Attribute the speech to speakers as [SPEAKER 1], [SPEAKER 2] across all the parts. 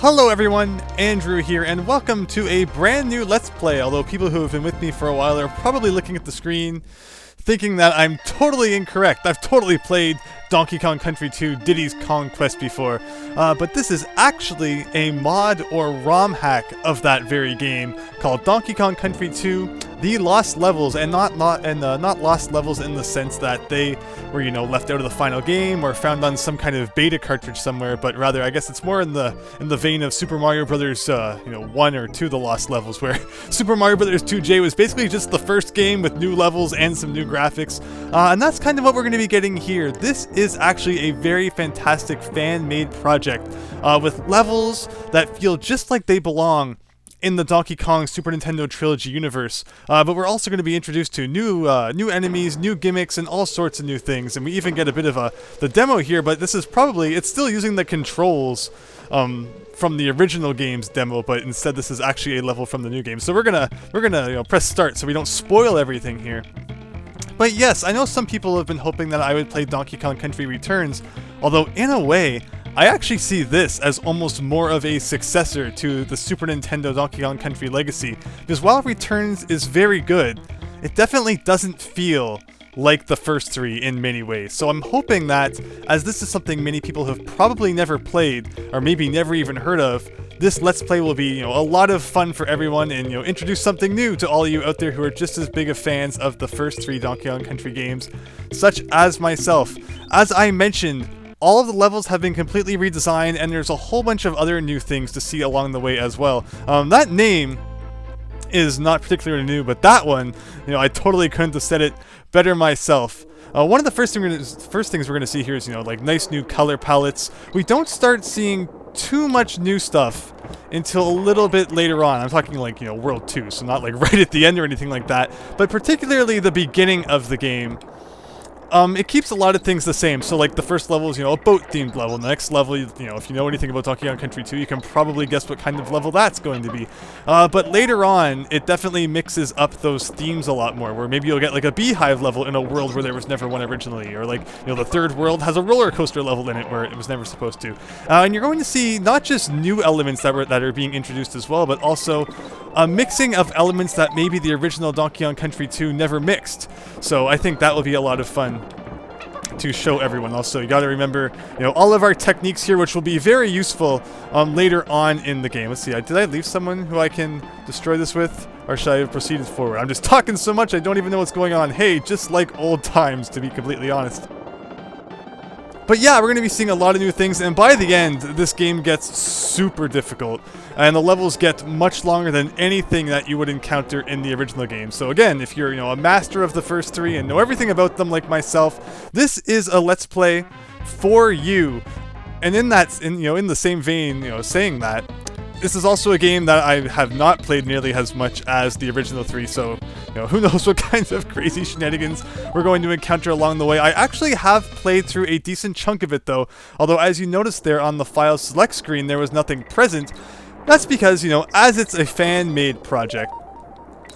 [SPEAKER 1] Hello everyone, Andrew here, and welcome to a brand new Let's Play. Although people who have been with me for a while are probably looking at the screen thinking that I'm totally incorrect. I've totally played Donkey Kong Country 2 Diddy's Kong Quest before, but this is actually a mod or ROM hack of that very game called Donkey Kong Country 2 The Lost Levels, and not lost levels in the sense that they were, left out of the final game or found on some kind of beta cartridge somewhere, but rather I guess it's more in the vein of Super Mario Brothers 1 or 2 The Lost Levels, where Super Mario Brothers 2J was basically just the first game with new levels and some new graphics, and that's kind of what we're going to be getting here. This is actually a very fantastic fan-made project with levels that feel just like they belong in the Donkey Kong Super Nintendo Trilogy universe, but we're also going to be introduced to new enemies, new gimmicks, and all sorts of new things. And we even get a bit of the demo here, but this is it's still using the controls from the original game's demo, but instead this is actually a level from the new game. So we're gonna press start so we don't spoil everything here. But yes, I know some people have been hoping that I would play Donkey Kong Country Returns, although in a way, I actually see this as almost more of a successor to the Super Nintendo Donkey Kong Country Legacy, because while Returns is very good, it definitely doesn't feel like the first three in many ways. So I'm hoping that, as this is something many people have probably never played, or maybe never even heard of, this Let's Play will be, a lot of fun for everyone and, introduce something new to all of you out there who are just as big of fans of the first three Donkey Kong Country games, such as myself. As I mentioned, all of the levels have been completely redesigned, and there's a whole bunch of other new things to see along the way as well. That name is not particularly new, but that one, I totally couldn't have said it better myself. One of the first things we're going to see here is, like nice new color palettes. We don't start seeing too much new stuff until a little bit later on. I'm talking like, World 2, so not like right at the end or anything like that, but particularly the beginning of the game. It keeps a lot of things the same. So like the first level is, a boat-themed level. The next level, if you know anything about Donkey Kong Country 2, you can probably guess what kind of level that's going to be. But later on, it definitely mixes up those themes a lot more, where maybe you'll get like a beehive level in a world where there was never one originally, or like, the third world has a roller coaster level in it where it was never supposed to. And you're going to see not just new elements that are being introduced as well, but also a mixing of elements that maybe the original Donkey Kong Country 2 never mixed. So I think that will be a lot of fun to show everyone. Also, you got to remember, all of our techniques here, which will be very useful later on in the game. Let's see, did I leave someone who I can destroy this with, or should I have proceeded forward? I'm just talking so much I don't even know what's going on. Hey, just like old times, to be completely honest. But yeah, we're going to be seeing a lot of new things, and by the end, this game gets super difficult, and the levels get much longer than anything that you would encounter in the original game. So again, if you're, a master of the first three and know everything about them like myself, this is a Let's Play for you. And in the same vein, saying that, this is also a game that I have not played nearly as much as the original three, so, who knows what kinds of crazy shenanigans we're going to encounter along the way. I actually have played through a decent chunk of it, though, although as you noticed there on the file select screen, there was nothing present. That's because, as it's a fan-made project,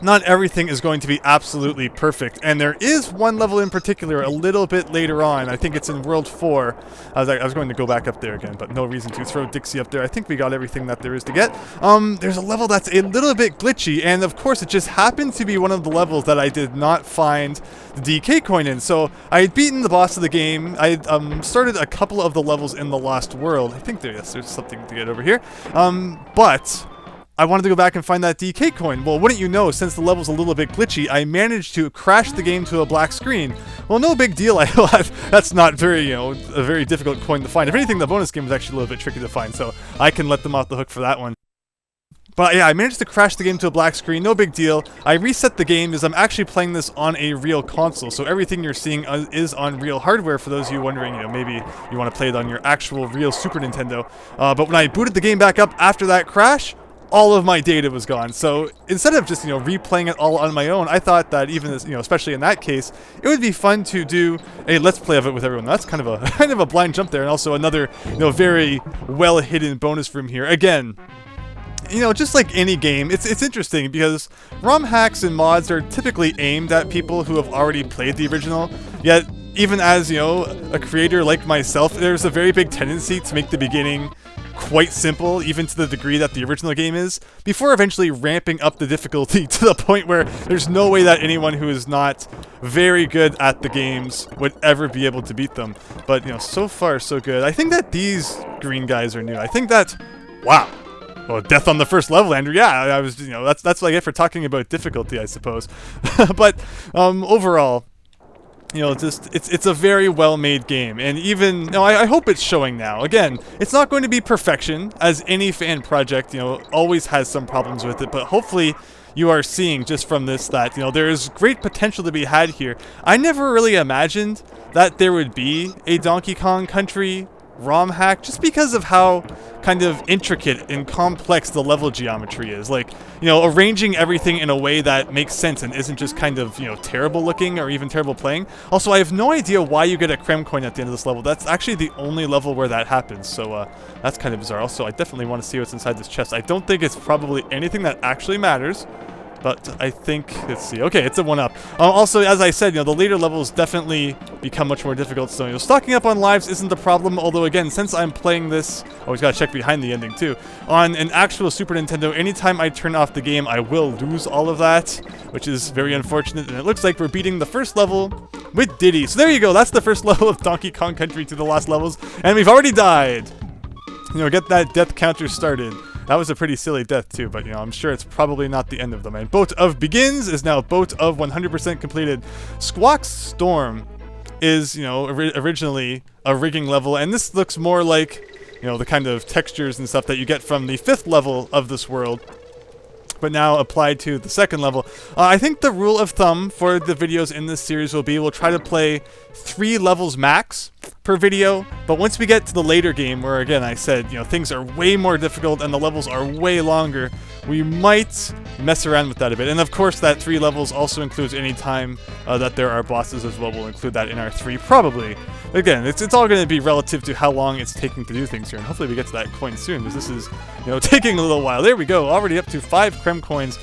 [SPEAKER 1] not everything is going to be absolutely perfect, and there is one level in particular a little bit later on. I think it's in World 4. I was going to go back up there again, but no reason to throw Dixie up there. I think we got everything that there is to get. There's a level that's a little bit glitchy, and of course it just happened to be one of the levels that I did not find the DK coin in. So I had beaten the boss of the game. I had started a couple of the levels in the Lost World. I think there's something to get over here. But I wanted to go back and find that DK coin. Well, wouldn't you know, since the level's a little bit glitchy, I managed to crash the game to a black screen. Well, no big deal. That's not very, a very difficult coin to find. If anything, the bonus game was actually a little bit tricky to find, so I can let them off the hook for that one. But yeah, I managed to crash the game to a black screen, no big deal. I reset the game as I'm actually playing this on a real console, so everything you're seeing is on real hardware for those of you wondering, maybe you want to play it on your actual real Super Nintendo. But when I booted the game back up after that crash, all of my data was gone. So instead of just, replaying it all on my own, I thought that even this, especially in that case, it would be fun to do a Let's Play of it with everyone. That's kind of a blind jump there, and also another, very well hidden bonus room here. Again, just like any game, it's interesting because ROM hacks and mods are typically aimed at people who have already played the original, yet even as, a creator like myself, there's a very big tendency to make the beginning quite simple, even to the degree that the original game is, before eventually ramping up the difficulty to the point where there's no way that anyone who is not very good at the games would ever be able to beat them. But, you know, so far so good. I think that these green guys are new. I think that, wow. Well, death on the first level, Andrew. Yeah, I was, you know, that's what I get for talking about difficulty, I suppose. But overall, you know, it's a very well-made game, and even, no, I hope it's showing now. Again, it's not going to be perfection, as any fan project, you know, always has some problems with it, but hopefully you are seeing just from this that, you know, there is great potential to be had here. I never really imagined that there would be a Donkey Kong Country ROM hack, just because of how kind of intricate and complex the level geometry is. Like, you know, arranging everything in a way that makes sense and isn't just kind of, you know, terrible looking or even terrible playing. Also, I have no idea why you get a Creme coin at the end of this level. That's actually the only level where that happens, so that's kind of bizarre. Also, I definitely want to see what's inside this chest. I don't think it's probably anything that actually matters, but I think, let's see, okay, it's a 1-up. Also, as I said, you know, the later levels definitely become much more difficult, so, you know, stocking up on lives isn't the problem, although, again, since I'm playing this, always gotta check behind the ending, too, on an actual Super Nintendo, anytime I turn off the game, I will lose all of that, which is very unfortunate, and it looks like we're beating the first level with Diddy. So there you go, that's the first level of Donkey Kong Country to the lost levels, and we've already died! You know, get that death counter started. That was a pretty silly death too, but, you know, I'm sure it's probably not the end of them. And Boat of Begins is now Boat of 100% completed. Squawks Storm is, you know, originally a rigging level, and this looks more like, you know, the kind of textures and stuff that you get from the 5th level of this world, but now applied to the 2nd level. I think the rule of thumb for the videos in this series will be we'll try to play 3 levels max per video, but once we get to the later game where, again, I said, you know, things are way more difficult and the levels are way longer, we might mess around with that a bit. And of course that 3 levels also includes any time that there are bosses as well. We'll include that in our 3 probably. Again, it's all going to be relative to how long it's taking to do things here, and hopefully we get to that coin soon, because this is, you know, taking a little while. There we go, already up to 5 Creme coins.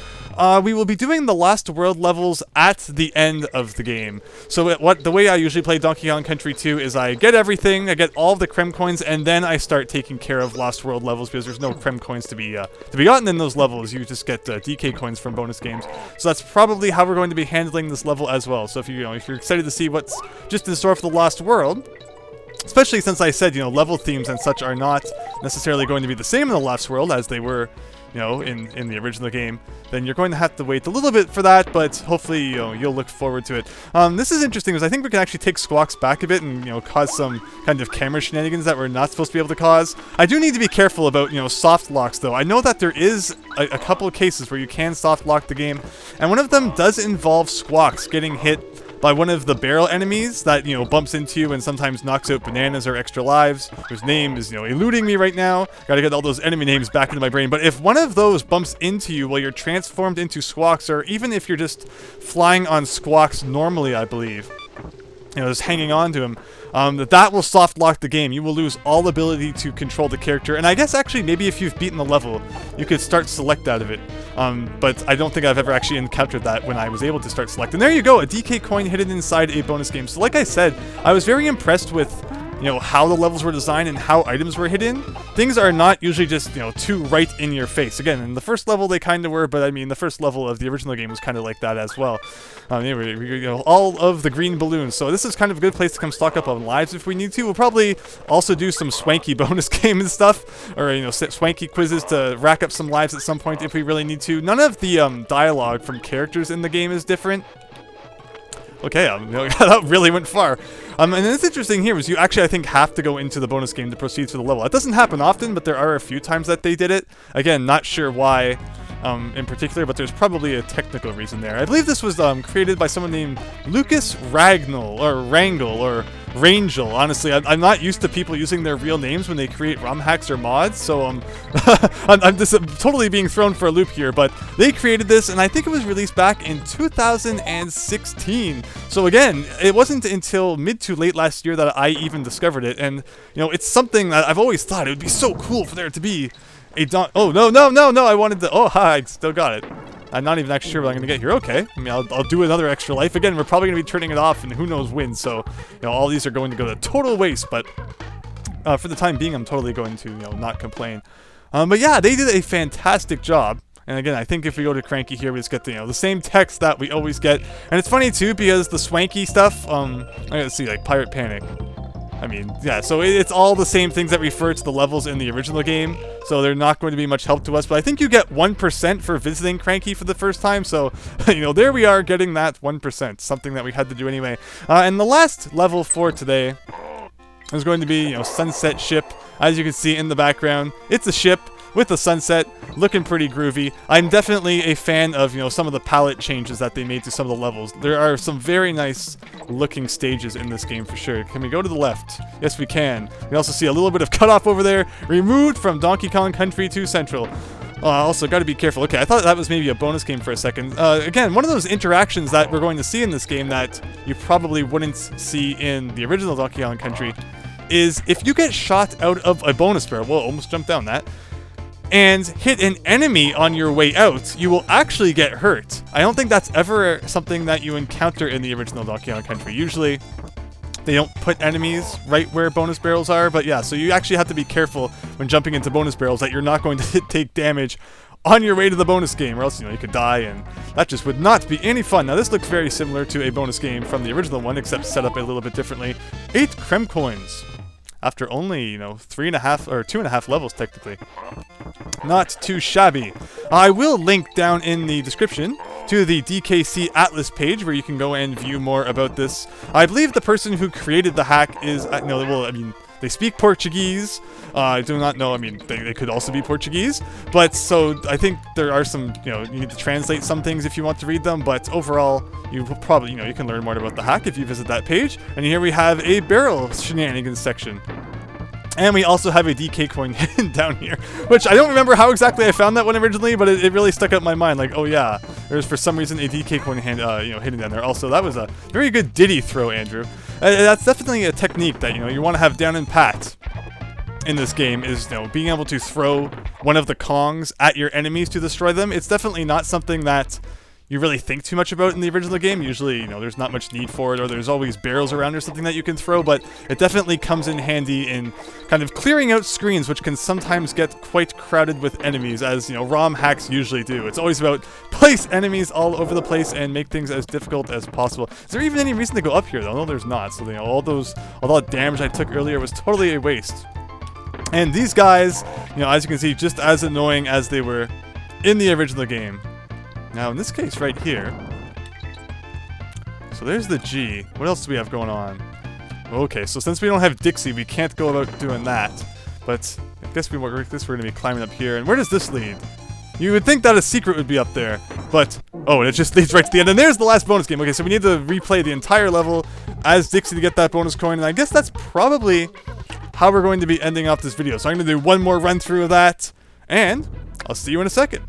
[SPEAKER 1] We will be doing the Lost World levels at the end of the game. So the way I usually play Donkey Kong Country 2 is I get everything, I get all of the Creme coins, and then I start taking care of Lost World levels, because there's no Creme coins to be gotten in those levels. You just get DK coins from bonus games. So that's probably how we're going to be handling this level as well. So if you're excited to see what's just in store for the Lost World, especially since I said, you know, level themes and such are not necessarily going to be the same in the Lost World as they were, you know, in the original game, then you're going to have to wait a little bit for that, but hopefully, you know, you'll look forward to it. This is interesting, because I think we can actually take Squawks back a bit and, you know, cause some kind of camera shenanigans that we're not supposed to be able to cause. I do need to be careful about, you know, soft locks, though. I know that there is a couple of cases where you can soft lock the game, and one of them does involve Squawks getting hit by one of the barrel enemies that, you know, bumps into you and sometimes knocks out bananas or extra lives, whose name is, you know, eluding me right now. Gotta get all those enemy names back into my brain. But if one of those bumps into you while you're transformed into Squawks, or even if you're just flying on Squawks normally, I believe, you know, just hanging on to him, that will soft lock the game. You will lose all ability to control the character, and I guess actually maybe if you've beaten the level, you could start select out of it. But I don't think I've ever actually encountered that when I was able to start select. And there you go, a DK coin hidden inside a bonus game. So like I said, I was very impressed with, you know, how the levels were designed and how items were hidden. Things are not usually just, you know, too right in your face. Again, in the first level they kind of were, but I mean, the first level of the original game was kind of like that as well. Anyway, you know, all of the green balloons. So this is kind of a good place to come stock up on lives if we need to. We'll probably also do some swanky bonus game and stuff, or, you know, swanky quizzes to rack up some lives at some point if we really need to. None of the dialogue from characters in the game is different. Okay, you know, that really went far. And it's interesting here is you actually, I think, have to go into the bonus game to proceed to the level. That doesn't happen often, but there are a few times that they did it. Again, not sure why in particular, but there's probably a technical reason there. I believe this was created by someone named Lucas Rangel, or Rangel. Honestly, I'm not used to people using their real names when they create ROM hacks or mods, so I'm just totally being thrown for a loop here, but they created this, and I think it was released back in 2016. So again, it wasn't until mid to late last year that I even discovered it, and, you know, it's something that I've always thought it would be so cool for there to be a oh, no, I wanted to, oh, hi, I still got it. I'm not even actually sure what I'm going to get here. Okay, I mean, I'll do another extra life. Again, we're probably going to be turning it off, and who knows when, so, you know, all these are going to go to total waste, but for the time being, I'm totally going to, not complain. But yeah, they did a fantastic job. And again, I think if we go to Cranky here, we just get the, the same text that we always get. And it's funny too, because the swanky stuff, let's see, like Pirate Panic. I mean, yeah, so it's all the same things that refer to the levels in the original game, so they're not going to be much help to us, but I think you get 1% for visiting Cranky for the first time, so, there we are getting that 1%, something that we had to do anyway. And the last level for today is going to be, Sunset Ship. As you can see in the background, it's a ship with the sunset, looking pretty groovy. I'm definitely a fan of, some of the palette changes that they made to some of the levels. There are some very nice looking stages in this game for sure. Can we go to the left? Yes, we can. We also see a little bit of cutoff over there, removed from Donkey Kong Country 2 Central. Also, got to be careful. Okay, I thought that was maybe a bonus game for a second. Again, one of those interactions that we're going to see in this game that you probably wouldn't see in the original Donkey Kong Country is if you get shot out of a bonus barrel, whoa, almost jumped down that, and hit an enemy on your way out, you will actually get hurt. I don't think that's ever something that you encounter in the original Donkey Kong Country. Usually, they don't put enemies right where bonus barrels are, but yeah, so you actually have to be careful when jumping into bonus barrels that you're not going to take damage on your way to the bonus game, or else, you could die, and that just would not be any fun. Now, this looks very similar to a bonus game from the original one, except set up a little bit differently. 8 Creme Coins. After only, 3.5 or 2.5 levels, technically. Not too shabby. I will link down in the description to the DKC Atlas page where you can go and view more about this. I believe the person who created the hack is, they speak Portuguese. I do not know, they could also be Portuguese. But, so, I think there are some, you need to translate some things if you want to read them. But overall, you will probably, you can learn more about the hack if you visit that page. And here we have a barrel Shenanigans section. And we also have a DK coin hidden down here, which I don't remember how exactly I found that one originally, but it really stuck out in my mind. Like, oh yeah, there's for some reason a DK coin hidden down there. Also, that was a very good Diddy throw, Andrew. That's definitely a technique that you want to have down in pat in this game, is being able to throw one of the Kongs at your enemies to destroy them. It's definitely not something that you really think too much about in the original game. Usually, there's not much need for it, or there's always barrels around or something that you can throw, but it definitely comes in handy in kind of clearing out screens, which can sometimes get quite crowded with enemies, as, ROM hacks usually do. It's always about place enemies all over the place and make things as difficult as possible. Is there even any reason to go up here, though? No, there's not. So, all that damage I took earlier was totally a waste. And these guys, as you can see, just as annoying as they were in the original game. Now, in this case right here, so there's the G. What else do we have going on? Okay, so since we don't have Dixie, we can't go about doing that. But I guess we're going to be climbing up here. And where does this lead? You would think that a secret would be up there, but oh, it just leads right to the end. And there's the last bonus game. Okay, so we need to replay the entire level as Dixie to get that bonus coin. And I guess that's probably how we're going to be ending off this video. So I'm going to do one more run through of that, and I'll see you in a second.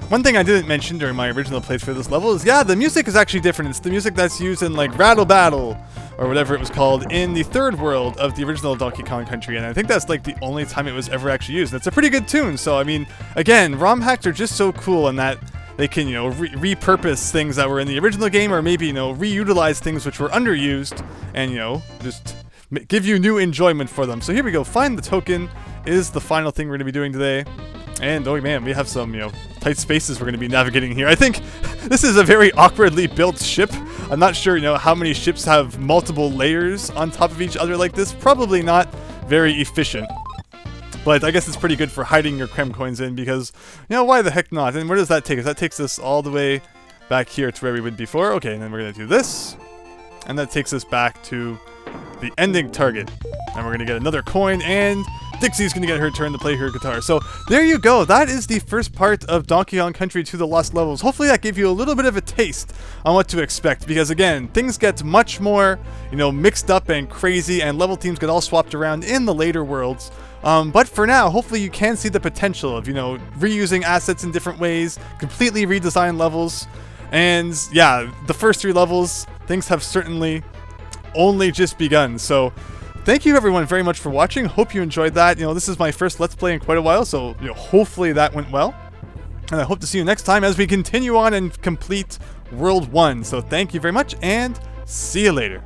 [SPEAKER 1] One thing I didn't mention during my original playthrough of this level is, yeah, the music is actually different. It's the music that's used in, like, Rattle Battle, or whatever it was called, in the third world of the original Donkey Kong Country, and I think that's, like, the only time it was ever actually used. And it's a pretty good tune, so, again, ROM hacks are just so cool in that they can, repurpose things that were in the original game, or maybe, reutilize things which were underused, and, just give you new enjoyment for them. So here we go. Find the token is the final thing we're going to be doing today. And, oh man, we have some, tight spaces we're going to be navigating here. I think this is a very awkwardly built ship. I'm not sure, how many ships have multiple layers on top of each other like this. Probably not very efficient. But I guess it's pretty good for hiding your Creme Coins in because, why the heck not? And where does that take us? That takes us all the way back here to where we would before. Okay, and then we're going to do this. And that takes us back to the ending target. And we're going to get another coin, and Dixie's going to get her turn to play her guitar. So there you go. That is the first part of Donkey Kong Country 2: The Lost Levels. Hopefully that gave you a little bit of a taste on what to expect, because again, things get much more, mixed up and crazy, and level teams get all swapped around in the later worlds. But for now, hopefully you can see the potential of, reusing assets in different ways, completely redesigned levels. And yeah, the first 3 levels, things have certainly only just begun. So thank you everyone very much for watching. Hope you enjoyed that. This is my first Let's Play in quite a while, so hopefully that went well. And I hope to see you next time as we continue on and complete World 1. So thank you very much, and see you later.